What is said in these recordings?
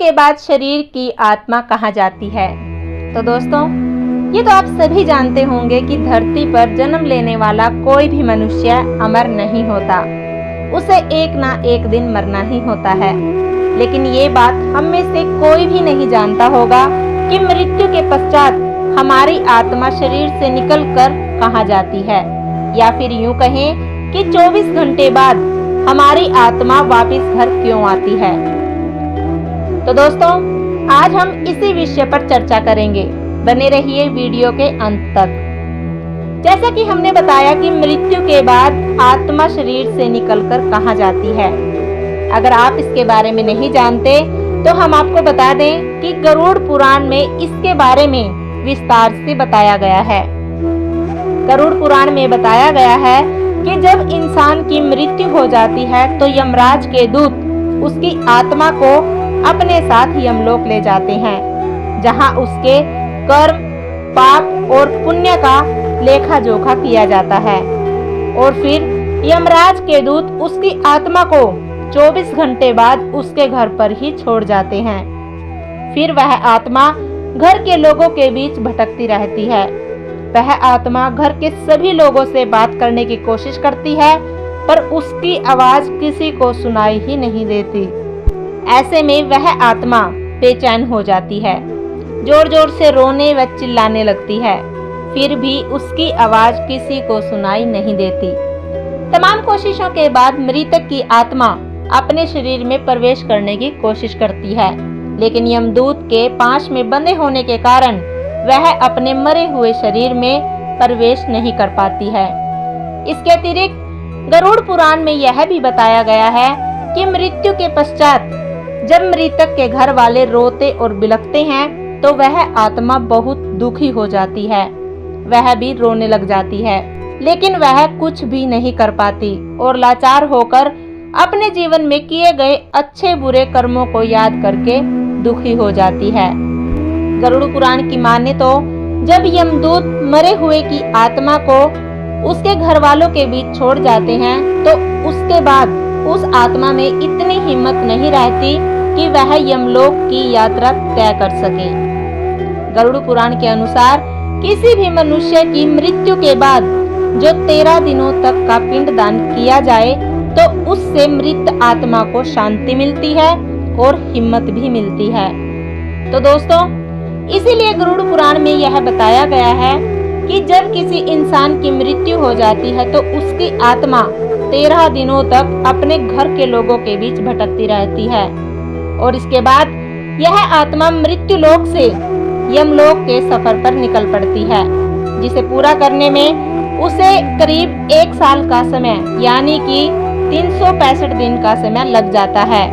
के बाद शरीर की आत्मा कहाँ जाती है? तो दोस्तों, ये तो आप सभी जानते होंगे कि धरती पर जन्म लेने वाला कोई भी मनुष्य अमर नहीं होता, उसे एक ना एक दिन मरना ही होता है। लेकिन ये बात हम में से कोई भी नहीं जानता होगा कि मृत्यु के पश्चात हमारी आत्मा शरीर से निकलकर कहाँ जाती है, या फिर यूं कहें कि 24 घंटे बाद हमारी आत्मा वापस घर क्यों आती है। तो दोस्तों, आज हम इसी विषय पर चर्चा करेंगे, बने रहिए वीडियो के अंत तक। जैसा कि हमने बताया कि मृत्यु के बाद आत्मा शरीर से निकलकर कहाँ जाती है। अगर आप इसके बारे में नहीं जानते तो हम आपको बता दें कि गरुड़ पुराण में इसके बारे में विस्तार से बताया गया है। गरुड़ पुराण में बताया गया है कि जब इंसान की मृत्यु हो जाती है तो यमराज के दूत उसकी आत्मा को अपने साथ यमलोक ले जाते हैं, जहां उसके कर्म, पाप और पुण्य का लेखा जोखा किया जाता है। और फिर यमराज के दूत उसकी आत्मा को 24 घंटे बाद उसके घर पर ही छोड़ जाते हैं। फिर वह आत्मा घर के लोगों के बीच भटकती रहती है। वह आत्मा घर के सभी लोगों से बात करने की कोशिश करती है, पर उसकी आवाज किसी को सुनाई ही नहीं देती। ऐसे में वह आत्मा बेचैन हो जाती है, जोर जोर से रोने व चिल्लाने लगती है, फिर भी उसकी आवाज किसी को सुनाई नहीं देती। तमाम कोशिशों के बाद मृतक की आत्मा अपने शरीर में प्रवेश करने की कोशिश करती है, लेकिन यमदूत के पाश में बंधे होने के कारण वह अपने मरे हुए शरीर में प्रवेश नहीं कर पाती है। इसके अतिरिक्त गरुड़ पुराण में यह भी बताया गया है कि मृत्यु के पश्चात जब मृतक के घर वाले रोते और बिलखते हैं तो वह आत्मा बहुत दुखी हो जाती है, वह भी रोने लग जाती है, लेकिन वह कुछ भी नहीं कर पाती और लाचार होकर अपने जीवन में किए गए अच्छे बुरे कर्मों को याद करके दुखी हो जाती है। गरुड़ पुराण की माने तो जब यमदूत मरे हुए की आत्मा को उसके घर वालों के बीच छोड़ जाते हैं तो उसके बाद उस आत्मा में इतनी हिम्मत नहीं रहती कि वह यमलोक की यात्रा तय कर सके। गरुड़ पुराण के अनुसार किसी भी मनुष्य की मृत्यु के बाद जो 13 दिनों तक का पिंडदान किया जाए तो उससे मृत आत्मा को शांति मिलती है और हिम्मत भी मिलती है। तो दोस्तों, इसीलिए गरुड़ पुराण में यह बताया गया है कि जब किसी इंसान की मृत्यु हो जाती है तो उसकी आत्मा 13 दिनों तक अपने घर के लोगों के बीच भटकती रहती है और इसके बाद यह आत्मा मृत्यु लोक से यमलोक के सफर पर निकल पड़ती है, जिसे पूरा करने में उसे करीब 1 साल का समय यानी कि 365 दिन का समय लग जाता है।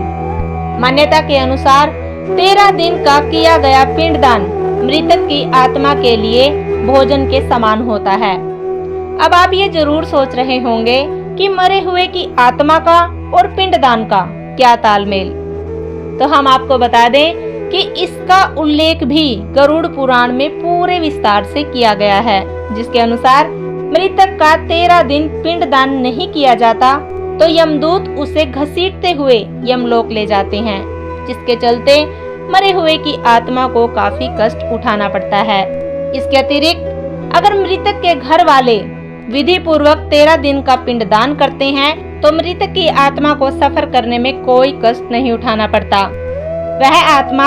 मान्यता के अनुसार 13 दिन का किया गया पिंडदान मृतक की आत्मा के लिए भोजन के समान होता है। अब आप ये जरूर सोच रहे होंगे कि मरे हुए की आत्मा का और पिंडदान का क्या तालमेल। तो हम आपको बता दें कि इसका उल्लेख भी गरुड़ पुराण में पूरे विस्तार से किया गया है, जिसके अनुसार मृतक का 13 दिन पिंडदान नहीं किया जाता तो यमदूत उसे घसीटते हुए यमलोक ले जाते हैं, जिसके चलते मरे हुए की आत्मा को काफी कष्ट उठाना पड़ता है। इसके अतिरिक्त अगर मृतक के घर वाले विधि पूर्वक 13 दिन का पिंडदान करते हैं तो मृतक की आत्मा को सफर करने में कोई कष्ट नहीं उठाना पड़ता। वह आत्मा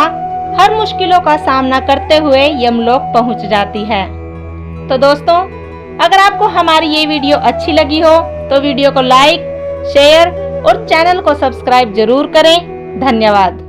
हर मुश्किलों का सामना करते हुए यमलोक पहुंच जाती है। तो दोस्तों, अगर आपको हमारी ये वीडियो अच्छी लगी हो तो वीडियो को लाइक, शेयर और चैनल को सब्सक्राइब जरूर करें। धन्यवाद।